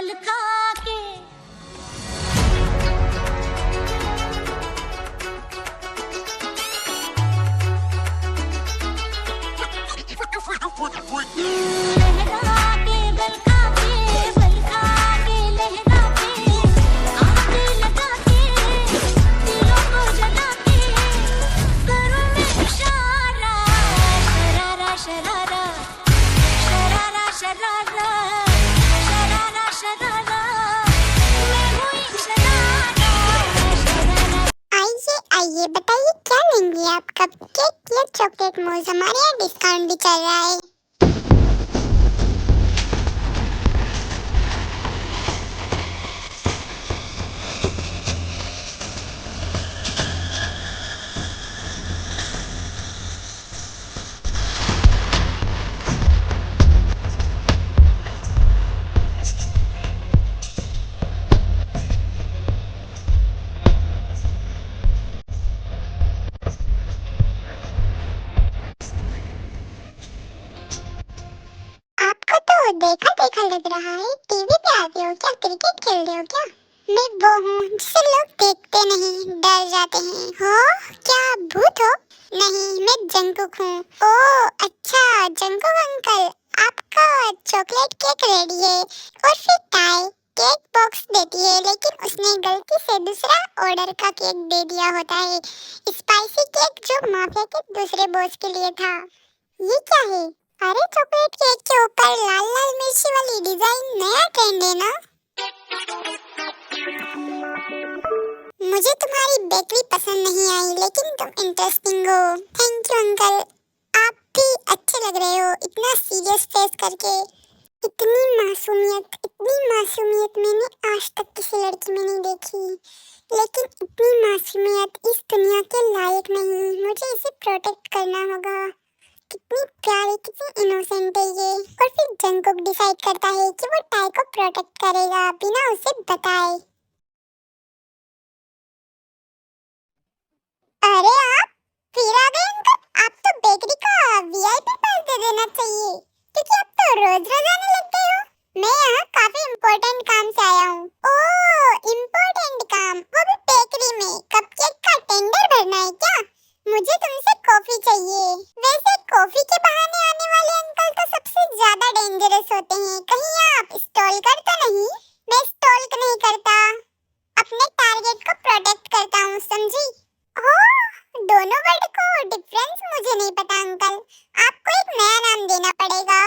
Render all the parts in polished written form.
बल खा के लहरा के बल खा के लहरा के आग लगा के दिलों को जला के करूं मैं इशारा शरारा शरारा शरारा शरारा शरारा शरारा मैं हूँ एक शरारा शरारा। आइए आइए बताइए क्या लेंगे आप? कपकेक या चॉकलेट मोल्ड? हमारे यहाँ डिस्काउंट भी चल रहा है। आपको तो देखा देखा लग रहा है। टीवी पे आते हो क्या? क्रिकेट खेल रहे हो क्या? मैं वो हूँ जिसे लोग देखते नहीं डर जाते हैं। हो क्या भूत हो? नहीं, मैं जंकुक हूँ। ओह अच्छा, जंकुक अंकल, आपका चॉकलेट केक रेडी है। और फिर टाई केक बॉक्स देती है, लेकिन उसने गलती से दूसरा ऑर्डर का केक दे दिया होता है, स्पाइसी केक, जो माफिया के दूसरे बॉस के लिए था। ये क्या है? अरे चॉकलेट केक के ऊपर लाल लाल मिर्ची वाली डिजाइन नया ट्रेंड है ना? मुझे तुम्हारी बेकरी पसंद नहीं आई, लेकिन तुम इंटरेस्टिंग हो। थैंक यू अंकल, आप भी अच्छे लग रहे हो इतना सीरियस फेस करके। इतनी मासूमियत मैंने आज तक किसी लड़की में नहीं देखी। लेकिन इतनी मासूमियत इस दुनिया के लायक नहीं। मुझे इसे प्रोटेक्ट करना होगा। कितनी प्यारी, कितनी इनोसेंट है ये। और फिर जंकुक डिसाइड करता है कि वो टाई को प्रोटेक्ट करेगा बिना उसे बताए। अरे आप फिर आ गए अंकल। आप तो बेकरी का वीआईपी पास दे देना चाहिए, क्योंकि आप तो रोज रोज आने लगते हो। मैं यहाँ काफी इम्पोर्टेंट काम से आया हूँ। ओह इम्पोर्टेंट काम, वो भी बेकरी में। कपकेक का टेंडर भरना है क्या? मुझे तुमसे कॉफी चाहिए। वैसे कॉफी के बहाने आने वाले अंकल तो सबसे ज्यादा डेंजरस होते हैं। कहीं आप स्टॉल कर तो नहीं? मैं स्टॉल नहीं करता, अपने टारगेट को प्रोटेक्ट करता हूँ, समझी? ओह दोनों वर्ड को डिफरेंस मुझे नहीं पता अंकल। आपको एक नया नाम देना पड़ेगा।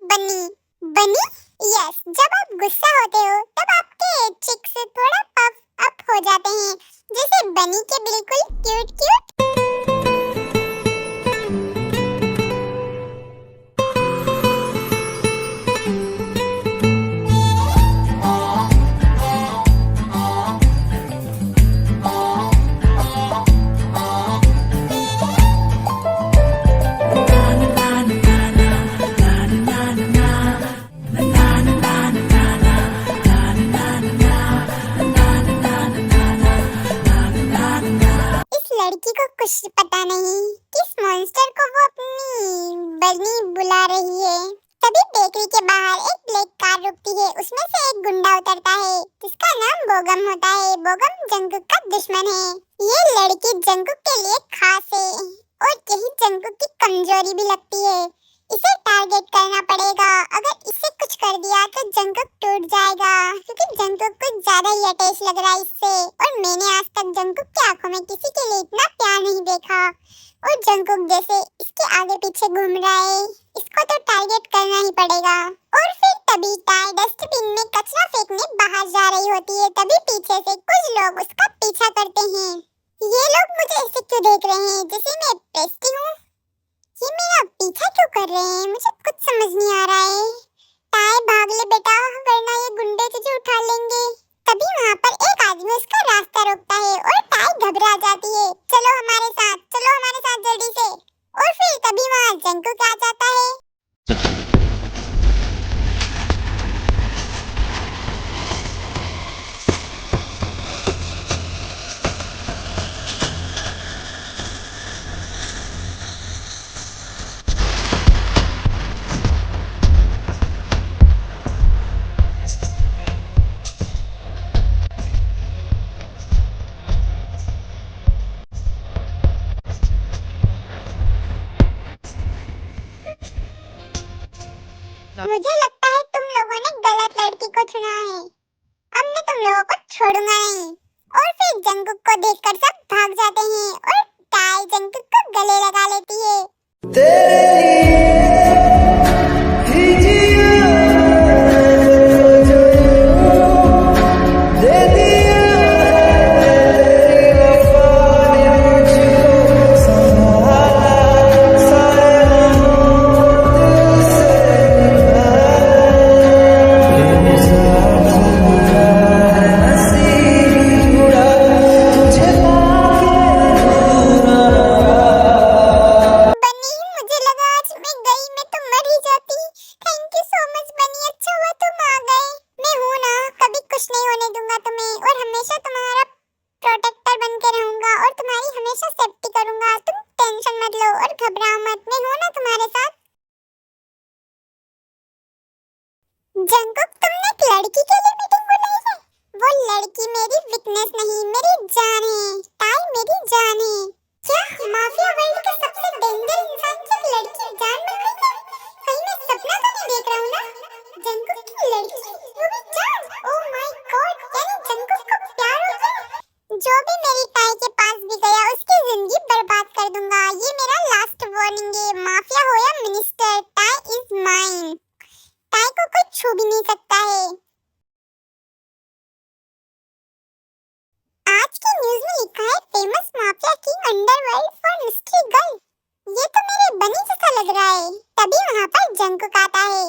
बनी। बनी? यस, जब आप गुस्सा होते हो तब आपके चिक्स थोड़ा पफ अप हो जाते हैं, जैसे बनी के बिल्कुल क्यूट क्यूट। लड़की को कुछ पता नहीं किस मॉन्स्टर को वो अपनी बनी बुला रही है। तभी बेकरी के बाहर एक ब्लैक कार रुकती है। उसमें से एक गुंडा उतरता है, जिसका नाम बोगम होता है। बोगम जंकुक का दुश्मन है। ये लड़की जंकुक के लिए खास है, और यही जंकुक की कमजोरी भी लगती है। इसे टारगेट करना पड़ेगा। अगर इसे कुछ कर दिया तो जंकुक टूट जाएगा, क्योंकि जंकुक को ज्यादा ही अटैच लग रहा है इससे। और मैंने आज तक जंकुक की आंखों में किसी के लिए इतना प्यार नहीं देखा। और जंकुक जैसे इसके आगे पीछे घूम रहा है, इसको तो टारगेट करना ही पड़ेगा। और फिर तभी टाई डस्टबिन में कचरा फेंकने बाहर जा रही होती है। तभी पीछे से कुछ लोग उसका पीछा करते हैं। ये लोग मुझे ऐसे क्यों देख रहे हैं जैसे मैं पेस्टी हूँ? ये मेरा पीछा क्यों कर रहे हैं? मुझे कुछ समझ नहीं आ रहा है। टाई भाग ले बेटा, वरना ये गुंडे तुझे उठा लेंगे। तभी वहाँ पर एक आदमी उसका रास्ता रोकता है और टाई घबरा जाती है। चलो हमारे साथ जल्दी से। और फिर तभी वहाँ जंकुक आ जाता है। मुझे लगता है तुम लोगों ने गलत लड़की को चुना है। अब मैं तुम लोगों को छोड़ूंगा नहीं। और फिर जंगकुक को देखकर सब भाग जाते हैं और टाई जंगकुक को गले लगा लेती है। बनी, मुझे लगा आज मैं गई मैं तो मर ही जाती। थैंक यू सो मच बनी, अच्छा हुआ तुम आ गए। मैं हूँ ना, कभी कुछ नहीं होने दूंगा तुम्हें और हमेशा तुम्हारा प्रोटेक्टर बन के रहूंगा और तुम्हारी हमेशा सेफ्टी करूंगा। तुम टेंशन मत लो और घबराओ मत, मैं हूँ ना तुम्हारे साथ। जंगकुक, तुमने एक लड़की के लिए मीटिंग बुलाई है? वो लड़की मेरी वीकनेस नहीं, मेरी जान है। टाई मेरी जान है। क्या माफिया वर्ल्ड के सबसे डेंजर इंसान की लड़की जान बन गई है? कहीं मैं सपना तो नहीं देख रहा हूँ ना? जंगकुक की लड़की, वो भी जान। ओह माय गॉड, यानी जंगकुक को प्यार हो गया। जो भी मेरी टाई के पास भी गया उसकी जिंदगी बर्बाद कर दूंगा। ये मेरा लास्ट वार्निंग है। माफिया हो या minister, tie is mine. Tie को कोई छू भी नहीं सकता है। आज की न्यूज़ में लिखा है famous mafia king underworld for mystery girl. ये तो मेरे बनी जैसा लग रहा है। तभी वहाँ पर जंगकुक आता है।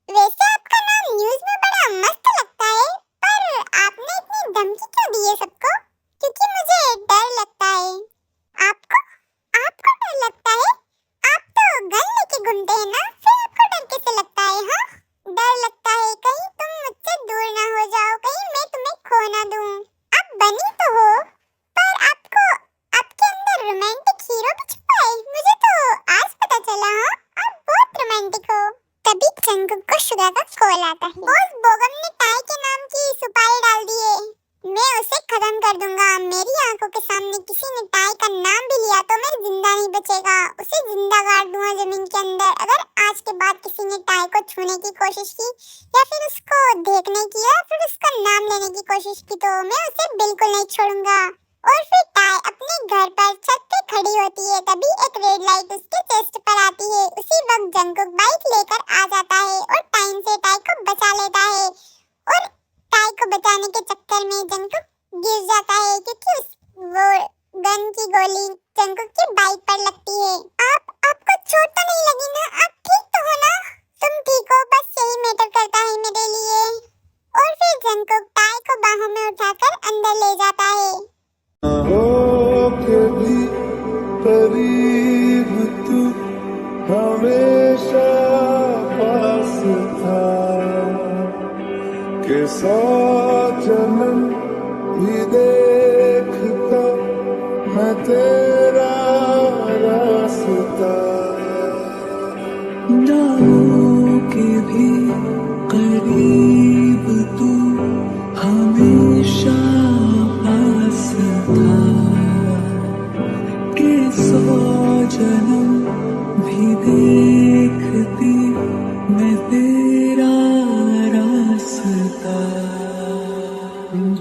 वैसे आपका नाम न्यूज़ में बड़ा मस्त लगता है, पर आपने इतनी धमकी क्यों दी है सबको? क्योंकि मुझे डर लगता है। आपको आपको डर लगता है? आप तो गन लेके घूमते हैं ना, फिर आपको डर कैसे लगता है? हाँ, डर लगता है कहीं तुम मुझसे दूर ना हो जाओ, कहीं मैं तुम्हें खो ना दूं। आप बनी तो हो, पर आपको आपके अंदर रोमांटिक हीरो भी छुपा है। मुझे तो आज पता चला। हाँ, आप बहुत रोमांटिक हो। तभी जंगकुक को शुगा का कॉल आता है। उस बोगम ने टाई के नाम की सुपारी डाल दी है। मैं उसे खत्म कर दूंगा। मेरी आंखों के सामने किसी ने टाई का नाम भी लिया तो मैं जिंदा नहीं बचेगा। उसे जिंदा गाड़ दूंगा जमीन के अंदर। अगर आज के बाद किसी ने टाई को छूने की कोशिश की या फिर उसको देखने की या फिर उसका नाम लेने की कोशिश की तो मैं उसे बिल्कुल नहीं छोड़ूंगा। और फिर टाई अपने घर पर छत पे खड़ी होती है। तभी एक रेड लाइट उसके चेस्ट पर आती है। उसी वक्त जंगकुक बाइक लेकर आ जाता है और टाइम से टाई को बचा लेता है। और टाई को बचाने के चक्कर में जंगकुक गिर जाता है क्योंकि वो गन की गोली जंगकुक की बाइक पर लगती है। आपको चोट तो नहीं लगी ना? आप ठीक तो हो ना? तुम ठीक हो, बस यही मैटर करता है मेरे लिए। और फिर जंगकुक टाई को बाहों में उठाकर अंदर ले जाता है। हो के भी करीब तू हमेशा पास था के 100 जन्म भी देखता मैं तेरा रास्ता। नाहों के भी करीब तू हमेशा पास था के 100 जन्म भी देखती मैं तेरा रास्ता।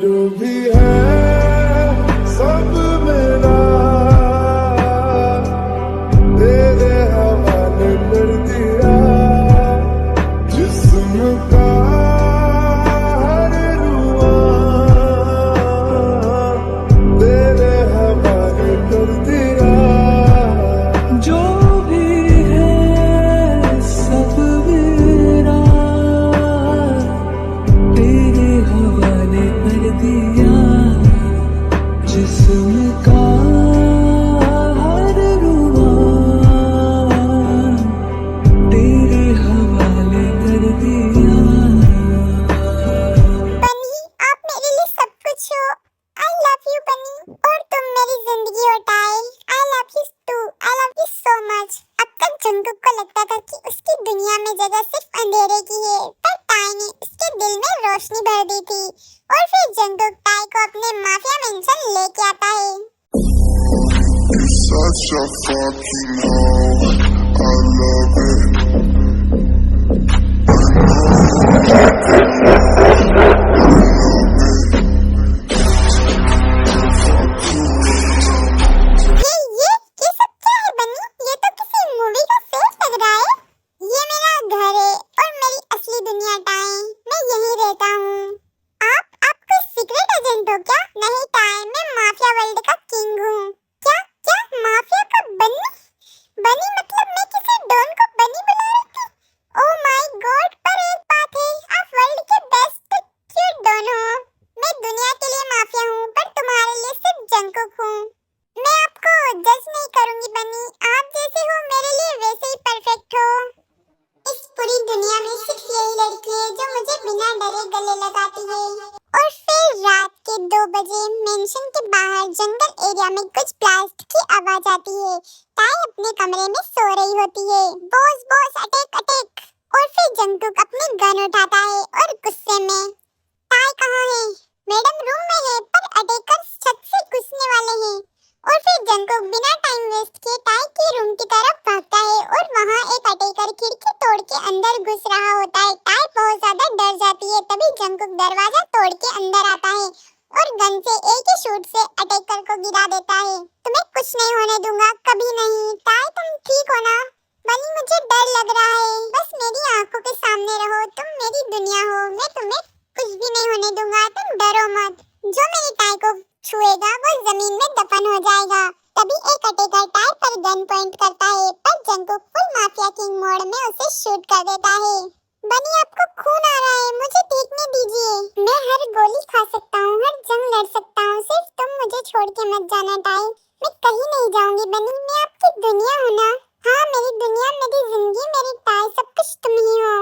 जो भी है सब मेरा तेरे हवाले कर दिया। जिस्म का हर रुआ तेरे हवाले कर दिया। जो भी है सब मेरा तेरे हवाले कर दिया। जिस्म का हर रुआ तेरे हवाले कर दिया। बनी, आप मेरे लिए सब कुछ हो। आई लव यू बनी, और तुम मेरी जिंदगी हो Tae. I love you too, I love you so much. अब तक जंगकुक को लगता था कि उसकी दुनिया में जगह सिर्फ अंधेरे की है, पर टाई ने उसके दिल में रोशनी भर दी थी। और फिर जंगकुक टाई को अपने माफिया मेंशन लेके आता है। You're such a fucking hoe, I love it. I बनी मतलब मैं किसी डॉन को बनी बुला रही थी? ओह माय गॉड, पर एक बात है, आप वर्ल्ड के बेस्ट क्यूट डॉन हो। मैं दुनिया के लिए माफिया हूँ, पर तुम्हारे लिए सिर्फ जंगकुक हूँ। मैं आपको जज नहीं करूंगी बनी, आप जैसे हो मेरे लिए वैसे ही परफेक्ट हो। इस पूरी दुनिया में सिर्फ यही लड़की है जो मुझे बिना डरे गले लगाती है। और फिर रात के 2 बजे मेंशन के बाहर जंगल एरिया में कुछ ब्लास्ट की आवाज आती है। ताई अपने कमरे में सो रही होती है। Boss boss attack attack. और फिर जंगकुक अपनी गन उठाता है और गुस्से में, ताई कहाँ है? मैडम रूम में है, पर अटैकर्स छत से घुसने वाले हैं। और फिर जंगकुक बिना टाइम वेस्ट किए ताई के रूम की तरफ भागता है और वहाँ एक अटैकर खिड़की तोड़ के अंदर घुस रहा होता है। ताई बहुत ज्यादा डर जाती है। तभी जंगकुक दरवाजा तोड़ के अंदर आता है और गन से एक ही शूट से अटैकर को गिरा देता है। तुम्हें कुछ नहीं होने दूंगा, कभी नहीं। ताई तुम ठीक हो ना? बनी मुझे डर लग रहा है, बस मेरी आंखों के सामने रहो, तुम मेरी दुनिया हो, मैं तुम्हें कुछ भी नहीं होने दूंगा, तुम डरो मत। जो मेरी ताई को छुएगा वो जमीन में दफन हो जाएगा। तभी एक अटैकर ताई पर गन पॉइंट करता है, पर Jungkook full mafia king mode में उसे शूट कर देता है। बनी आपको खून आ रहा है, मुझे देखने दीजिए। मैं हर गोली खा सकता हूँ, हर जंग लड़ सकता हूँ, सिर्फ तुम मुझे छोड़ के मत जाना ताई। मैं कहीं नहीं जाऊंगी बनी, मैं आपकी दुनिया हूँ ना। हाँ मेरी दुनिया, मेरी जिंदगी, मेरी ताई, सब कुछ तुम ही हो।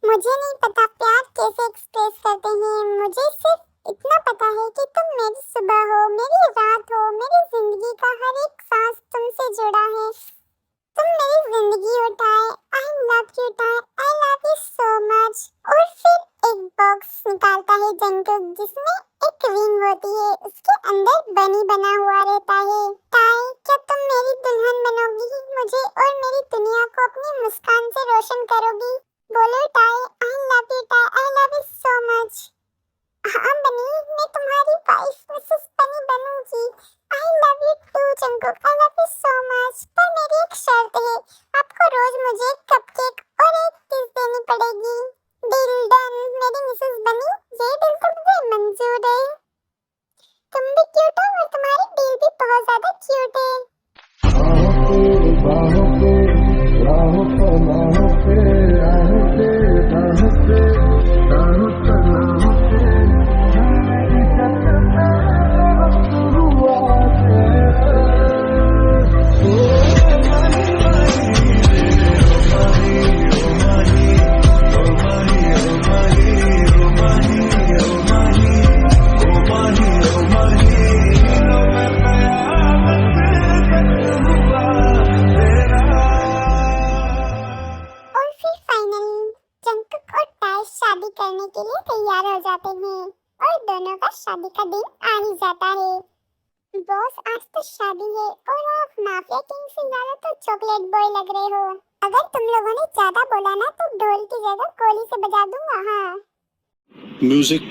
मुझे नहीं पता प्यार कैसे एक्सप्रेस करते हैं। मुझे सिर्फ इतना पता है कि तुम मेरी सुबह हो, मेरी रात हो, मेरी जिंदगी का हर एक सांस तुमसे जुड़ा है। तुम मेरी जिंदगी हो ताई। I love you tai, I love you so much. और फिर एक बॉक्स निकालता है जंगकुक जिसमें एक रिंग होती है, उसके अंदर बनी बना हुआ रहता है। ताई क्या तुम मेरी दुल्हन बनोगी, मुझे और मेरी दुनिया को अपनी मुस्कान से रोशन करोगी? बोलो ताई, I love you tai, I love you so much. हाँ बनी, मैं तुम्हारी वाइफ मिसेस बनी बनूंगी। I love you too Jungkook, I love you so much. पर मेरी एक शर्त है, आपको रोज मुझे एक कपकेक और एक किस देनी पड़ेगी। डील डन मेरी मिसेस बनी, ये डील तो मुझे मंजूर है। तुम भी क्यूट हो और तुम्हारी डील भी शादी का दिन आ ही जाता है। बॉस आज तो शादी है और आप माफिया किंग से ज्यादा तो चॉकलेट बॉय लग रहे हो। अगर तुम लोगों ने ज्यादा बोला ना तो ढोल की जगह कोली से बजा दूंगा। हाँ म्यूजिक।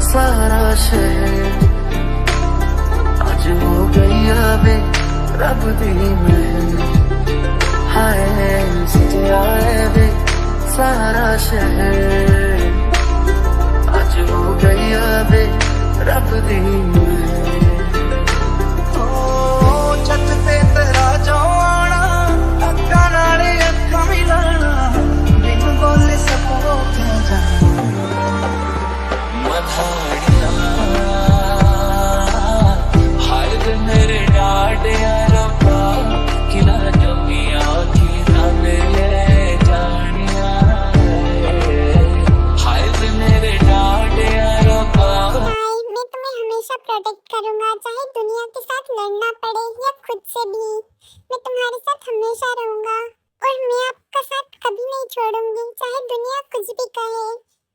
सारा शहर आज हो गई वे रब दी महल हाय सजिया वे सारा शहर आज हो गई वे रब दी महल ओ छत ते तेरा जो आना अक्खां नाल अक्खां मिलाना बिन बोले सब हो क्या जाना मेरे डाडिया रब्बा किला जमिया की रन ले जानिया हाय मेरे डाडिया रब्बा। मैं तुम्हें हमेशा प्रोटेक्ट करूंगा, चाहे दुनिया के साथ लड़ना पड़े या खुद से भी। मैं तुम्हारे साथ हमेशा रहूंगा और मैं आपका साथ कभी नहीं छोड़ूंगी, चाहे दुनिया कुछ भी कहे।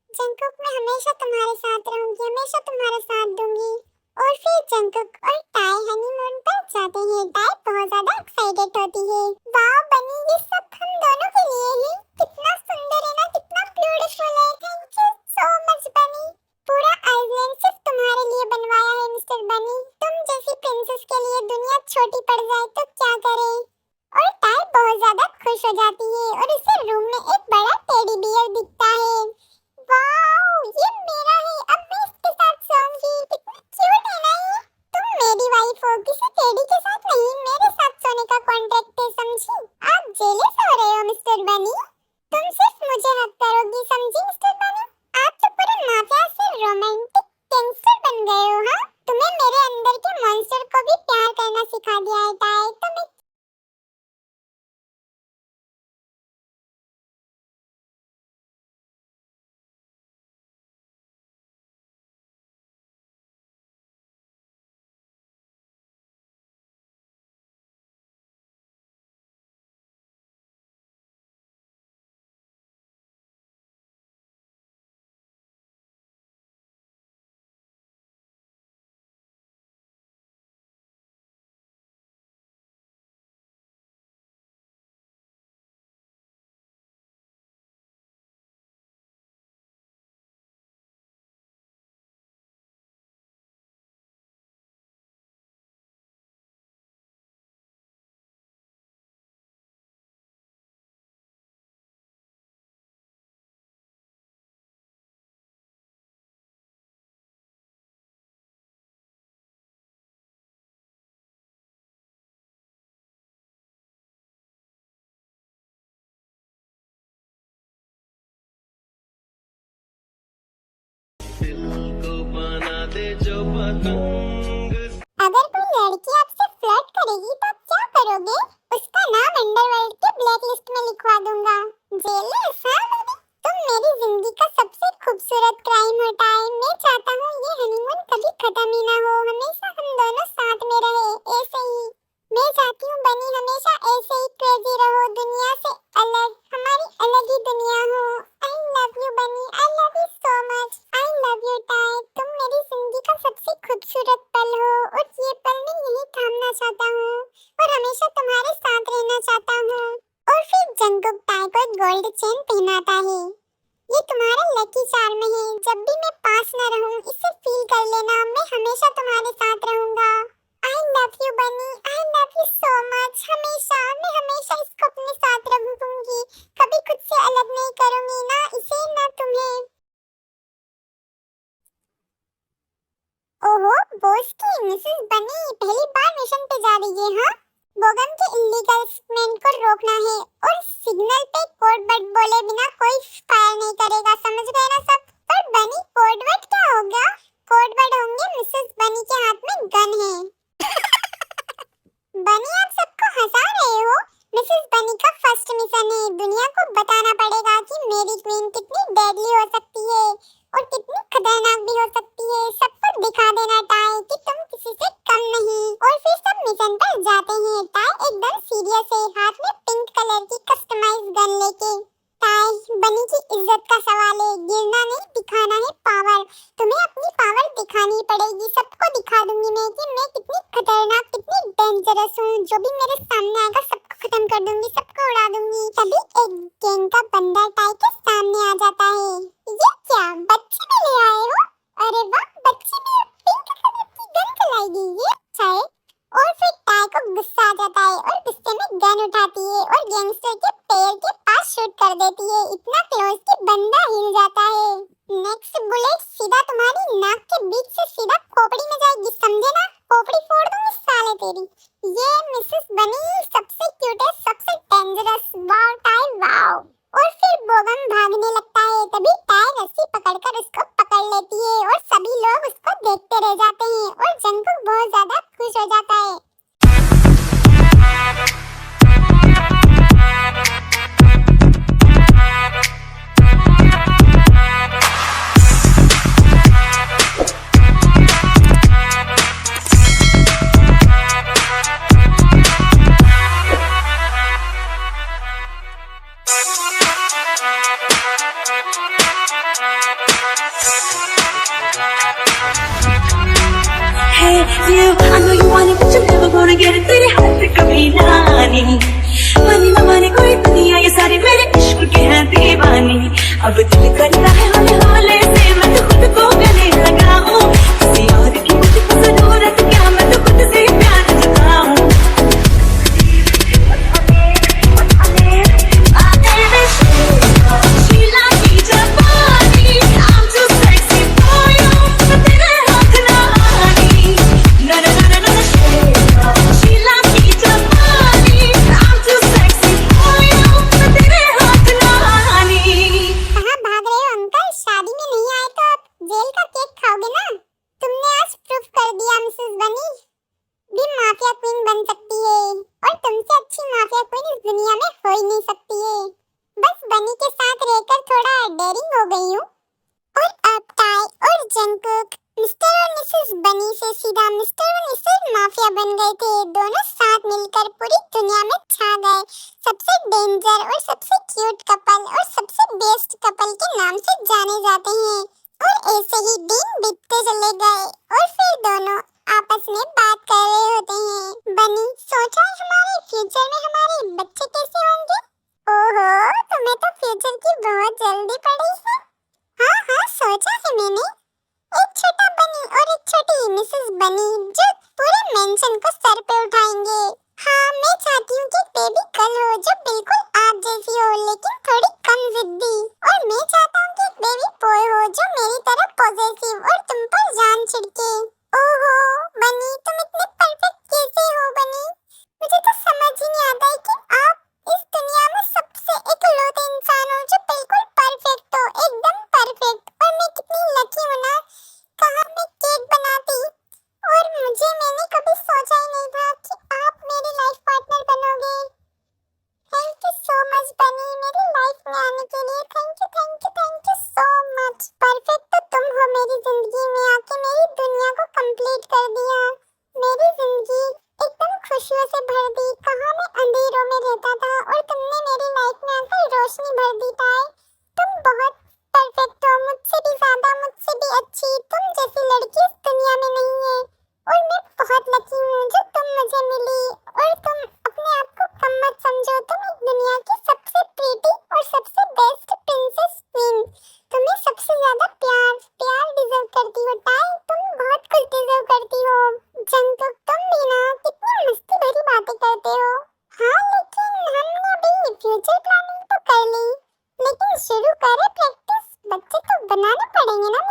जंगकुक, मैं हमेशा तुम्हारे साथ रहूंगी, हमेशा तुम्हारा साथ दूंगी। और फिर जंगकुक और टाई हनीमून पर जाते हैं। टाई बहुत ज्यादा एक्साइटेड होती है। वाह बनी, ये सब हम दोनों के लिए है। कितना सुंदर है ना, कितना ब्यूटीफुल है। थैंक यू सो मच बनी। पूरा आइलैंड सिर्फ तुम्हारे लिए बनवाया है मिस्टर बनी। तुम जैसी प्रिंसेस के लिए दुनिया छोटी पड़ जाए तो क्या करे। और टाई बहुत ज्यादा खुश हो जाती है और उसे रूम में एक बड़ा टेडी बियर दिखता है। वाओ, ये मेरा है, अब मैं इसके साथ सोऊंगी। कितना क्यूट है ना ये। तुम मेरी वाइफ हो, किसी टेडी के साथ नहीं, मेरे साथ सोने का कॉन्ट्रैक्ट है, समझी। आप जेलस हो रहे हो मिस्टर बनी। तुम सिर्फ मुझे हक करोगी, समझी मिस्टर बनी। आप तो पूरे माफिया से रोमांटिक गैंगस्टर बन गए हो। हाँ, तुम्हें मेरे अंदर के मॉन्स्टर को भी प्यार करना सिखा दिया है टाई। तो मैं अगर कोई लड़की आपसे फ्लर्ट करेगी तो आप क्या करोगे? उसका नाम अंडरवर्ल्ड के ब्लैक लिस्ट में लिखवा दूंगा। जेलस? हाँ बेबी, तुम मेरी जिंदगी का सबसे खूबसूरत क्राइम हटाए। मैं चाहता हूँ ये हनीमून कभी खत्म ही ना हो, हमेशा हम दोनों साथ में रहे, ऐसे ही। मैं चाहती हूँ बनी हमेशा ऐसे ही क्रेजी रहो, दुनिया से अलग, हमारी अलग ही दुनिया हो। आई लव यू बनी, आई love you so much. I love you tie, तुम मेरी जिंदगी का सबसे खूबसूरत पल हो और ये पल मैं यही थामना चाहता हूँ और हमेशा तुम्हारे साथ रहना चाहता हूँ। और फिर जंगकुक टाई को एक गोल्ड चेन पहनाता है। ये तुम्हारा लकी चार्म है, जब भी मैं पास न रहूँ इसे फील कर लेना, मैं हमेशा तुम्हारे साथ रहूंगा। I love you बनी, I love you so much। हमेशा, मैं हमेशा इसको अपने साथ रखूंगी, कभी खुद से अलग नहीं करूंगी, ना इसे ना तुम्हें। ओहो बॉस की मिसेस बनी पहली बार मिशन पे जा रही है। हाँ, बोगम के इलीगल शिपमेंट को रोकना है और सिग्नल पे कोड बट बोले बिना कोई फायर नहीं करेगा, समझ गए ना सब। पर हो सकती है, सबको दिखा देना टाई कि तुम किसी से कम नहीं। और फिर सब मिशन पर जाते हैं। टाई एकदम सीरियस है, हाथ में पिंक कलर की कस्टमाइज गन लेके। टाई, बनी की इज्जत का सवाल है, गिरना नहीं दिखाना है पावर। तुम्हें अपनी पावर दिखानी पड़ेगी, सबको दिखा दूंगी मैं कि मैं कितनी खतरनाक, कितनी डेंजरस हूँ। जो भी मेरे सामने आएगा सबको खत्म कर दूंगी, सबको उड़ा दूंगी। तभी एक गैंग का बंदा टाई के सामने आ जाता है। ये क्या, बच्चे भी ले आए हो? अरे वाह, बच्चे भी पिंक कलर की गन चलाएगी, ये अच्छा है। और फिर टाई को गुस्सा आ जाता है और गुस्से में गन उठाती है और गैंगस्टर के पैर के पास शूट कर देती है, इतना क्लोज कि बंदा हिल जाता है। नेक्स्ट बुलेट सीधा तुम्हारी नाक के बीच से सीधा खोपड़ी में जाएगी, समझे ना? खोपड़ी फोड़ दूंगी साले तेरी। ये मिसेस बनी सबसे क्यूटेस्ट, सबसे डेंजरस। Wow tie wow. और फिर बोगम भागने लगता है। तभी टाई रस्सी पकड़कर उसको पकड़ लेती है और सभी लोग उसको देखते रह जाते हैं और जंगकुक बहुत ज्यादा खुश हो जाता है। Hey, you, I know you want it, but you're never gonna get it. तेरे हाथ से कभी ना आनी। मानी ना माने कोई दुनिया, ये सारी मेरे इश्क के हैं दीवानी। अब दिल करता है हौले हौले से मैं तो खुद को गले लगाऊं। किसी और की मुझको जरूरत क्या, मैं तो खुद से प्यार जताऊं। शीला की जवानी, I'm too sexy for you, मैं तेरे हाथ ना आनी। ना ना ना ना ना शीला की जवानी, I'm too sexy for you, मैं तेरे हाथ ना आनी। कहाँ भाग रहे हो अंकल? शादी में नहीं आए तो अब जेल का केक खाओगे ना? तुमने आज प्रूफ कर दिया मिसेस बनी भी माफिया क्वीन बन सकती है और तुमसे अच्छी माफिया क्वीन इस दुनिया में हो ही नहीं सकती है। बस बनी के साथ रहकर थोड़ा डेयरिंग हो गई हूँ। और अब टाई और जंगकुक मिस्टर और मिसेस बनी से सीधा मिस्टर और मिसेस माफिया बन गए थे। दोनों साथ मिलकर पूरी दुनिया में छा गए, सबसे डेंजर और सबसे क्यूट कपल और सबसे बेस्ट कपल के नाम से जाने जाते हैं। और ऐसे ही दिन बीतते चले गए और फिर दोनों आपस में बात कर रहे होते हैं। बनी, सोचा है हमारे फ्यूचर में हमारे बच्चे कैसे होंगे? ओहो, तुम्हें तो फ्यूचर की बहुत जल्दी पड़ी है। हाँ हाँ, सोचा है मैंने। एक छोटा बनी और एक छोटी मिसेस बनी जो पूरे मेंशन को सर पे उठाएंगे। हाँ, मैं चाहती हूँ कि बेबी गर्ल हो जो बिल्कुल आप जैसी हो लेकिन थोड़ी कम जिद्दी। और मैं चाहता हूँ कि एक बेबी बॉय हो जो मेरी तरह पॉजिटिव और तुम पर जान छिड़के। ओहो बनी, तुम इतने परफेक्ट कैसे हो बनी? मुझे तो समझ ही नहीं आता है कि आप इस दुनिया में सबसे इकलौते इंसान हो जो बिल्कुल परफेक्ट हो, एकदम परफेक्ट। और मैं कितनी लकी हूँ ना, कहाँ मैं केक बनाती और मैंने कभी सोचा ही नहीं था कि आप मेरी लाइफ पार्टनर बनोगे। थैंक यू सो मच बनी, मेरी लाइफ में आने के लिए। Thank you so much. Perfect तो तुम हो मेरी जिंदगी में आके मेरी दुनिया को कंप्लीट कर दिया। मेरी जिंदगी एकदम खुशियों से भर दी। कहाँ मैं अंधेरों में रहता था और तुमने मेरी लाइफ में आकर रोशनी भर दी। टाई, तुम बहुत परफेक्ट हो, मुझसे भी ज्यादा, मुझसे भी अच्छी। तुम जैसी लड़की इस दुनिया में नहीं है और मैं बहुत लकी हूँ जो तुम मुझे मिली। और तुम अपने आप को कम मत समझो, तुम एक दुनिया की सबसे प्रीटी और सबसे बेस्ट प्रिंसेस क्वीन। तुम्हें सबसे ज्यादा प्यार डिजर्व करती हो। टाई, तुम बहुत कुछ डिजर्व करती हो। जंगकुक, तुम भी ना कितनी मस्ती भरी बातें करते हो। हाँ, लेकिन हमने अभी फ्यूचर प्लानिंग तो कर ली, लेकिन शुरू करें प्रैक्टिस। बच्चे तो बनाने पड़ेंगे ना।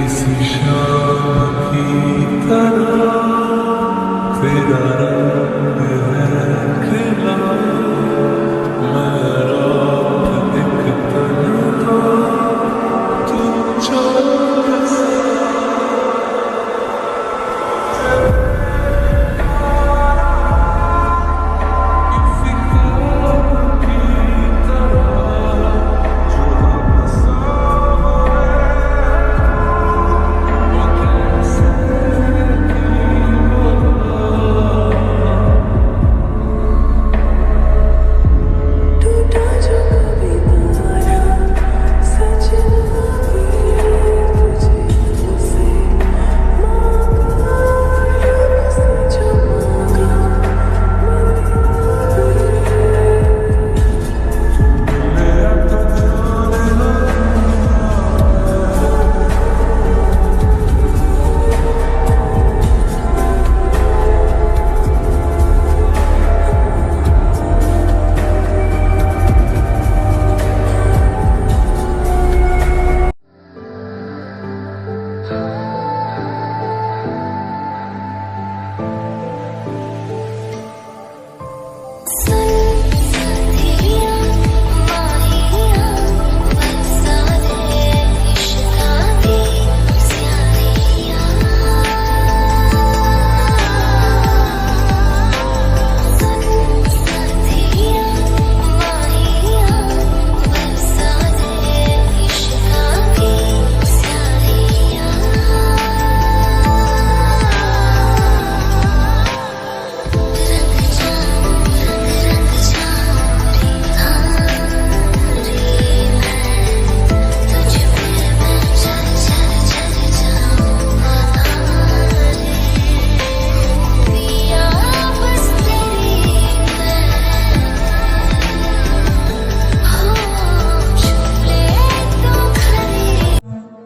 किसी शाम की तरह तेरा रंग है खिला, मैं रात एक तन्हा, तू चौकस। किसी ख्वाब की तरह जो हम सामने, वो कैसे टूटा जो कभी तारा सच लगे तुझे उसे मांगा, रब से जो मांगा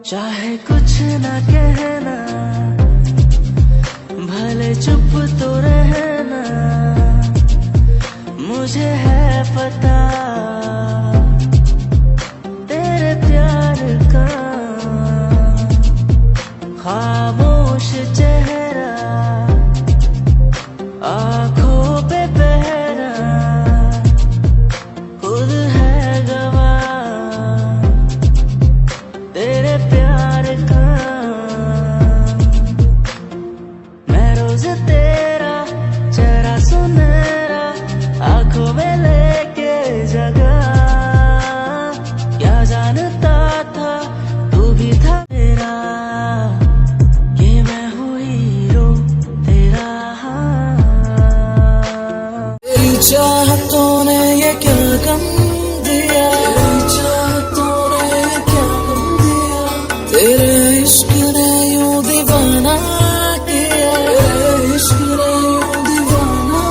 चाहे कुछ ना कहना, भले चुप तो रहना, मुझे है पता तेरे प्यार का खामोश चेहरा, आंखों पे पहरा, खुद है गवाह तेरे प्यार का। मैं रोज तेरा चेहरा सुनहरा आंखों में लेके जगा, क्या जानता था तू भी था मेरा, कि मैं हूँ हीरो तेरा। तेरी चाहतों ने ये क्या गम दिया, तेरी चाहतों ने ये क्या गम दिया, तेरे इश्क ने यूं दीवाना किया, तेरे इश्क ने यूं दीवाना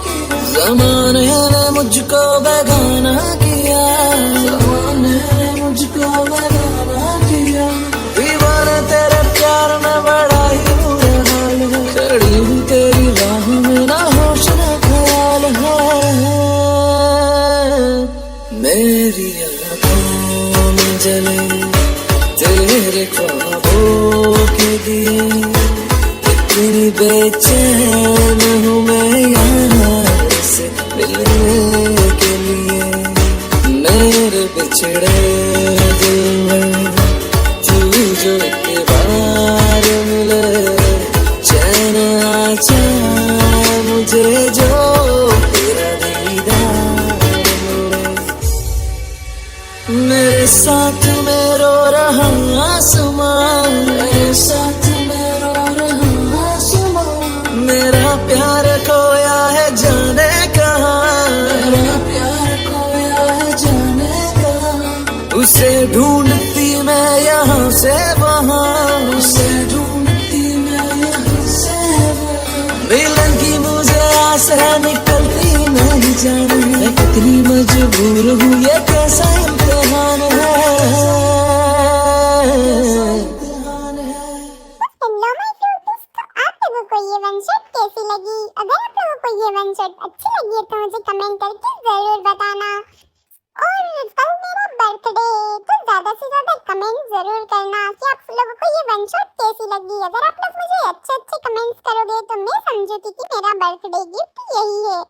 किया, ज़माने ने मुझको बेगाना किया, ज़माने ने मुझको बेगाना किया, दीवाना तेरे प्यार में बड़ा ही बुरा हाल है, खड़ी हूँ तेरी राह में ना होश ना ख्याल है, मेरी आँखों में जले तेरे ख्वाबों के दिए, इतनी बेचैन हूँ मैं यार से मिलने के लिए, मेरे बिछड़े दिल में तू जो एक बार मिले, चैन आ जाए मुझे जो तेरा दीदार मिले, मेरे साथ में रो रहा आसमां, मेरे साथ में रो रहा आसमां, मेरा प्यार खोया है जाने कहाँ, मेरा प्यार खोया है जाने कहाँ, उसे ढूंढती मैं यहाँ से वहाँ, उसे ढूंढती मैं यहाँ से वहाँ, मिलन की मुझे आस है निकलती नहीं जाने, मैं कितनी मजबूर हूँ ये कैसा इम्तिहान है। हेलो माय फ्रूट्स, तो आप लोगों को ये वन शॉट कैसी लगी? अगर आप लोगों को ये वन शॉट अच्छी लगी है तो मुझे कमेंट करके जरूर बताना। और कल मेरा बर्थडे, तो ज्यादा से ज्यादा कमेंट जरूर करना कि आप लोगों को ये वन शॉट कैसी लगी। अगर आप लोग मुझे अच्छे अच्छे कमेंट्स करोगे तो मैं समझूंगी कि मेरा बर्थडे गिफ्ट यही है।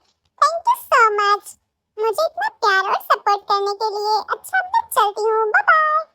थैंक यू सो मच मुझे इतना प्यार और सपोर्ट करने के लिए। अच्छा, अब मैं चलती हूँ, बाय बाय।